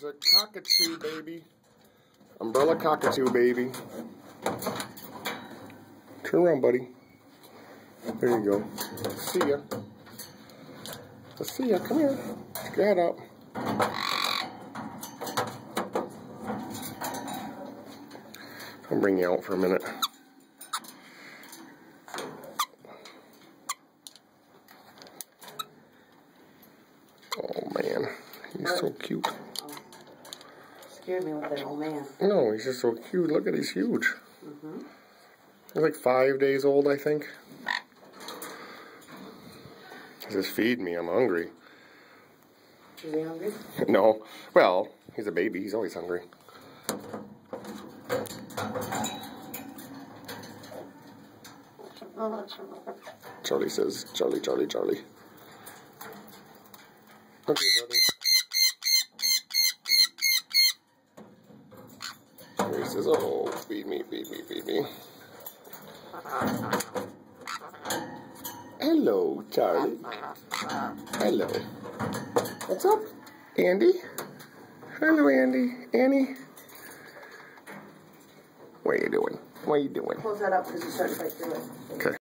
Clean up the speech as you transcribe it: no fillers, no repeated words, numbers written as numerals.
a cockatoo, baby. Umbrella cockatoo, baby. Turn around, buddy. There you go. See ya. See ya. Come here. Stick your head out. I'll bring you out for a minute. Oh man, he's so cute. Scared me with that old man. No, he's just so cute. Look at, he's huge. He's like 5 days old, I think. He's just feeding me. I'm hungry. Is he hungry? No. Well, he's a baby. He's always hungry. Charlie says, Charlie, Charlie, Charlie. Okay, buddy. He says, oh, feed me, feed me, feed me. Hello, Charlie. Hello. What's up, Andy? Hello, Andy. Annie. What are you doing? What are you doing? Close that up because you're starting to fight through it. Okay.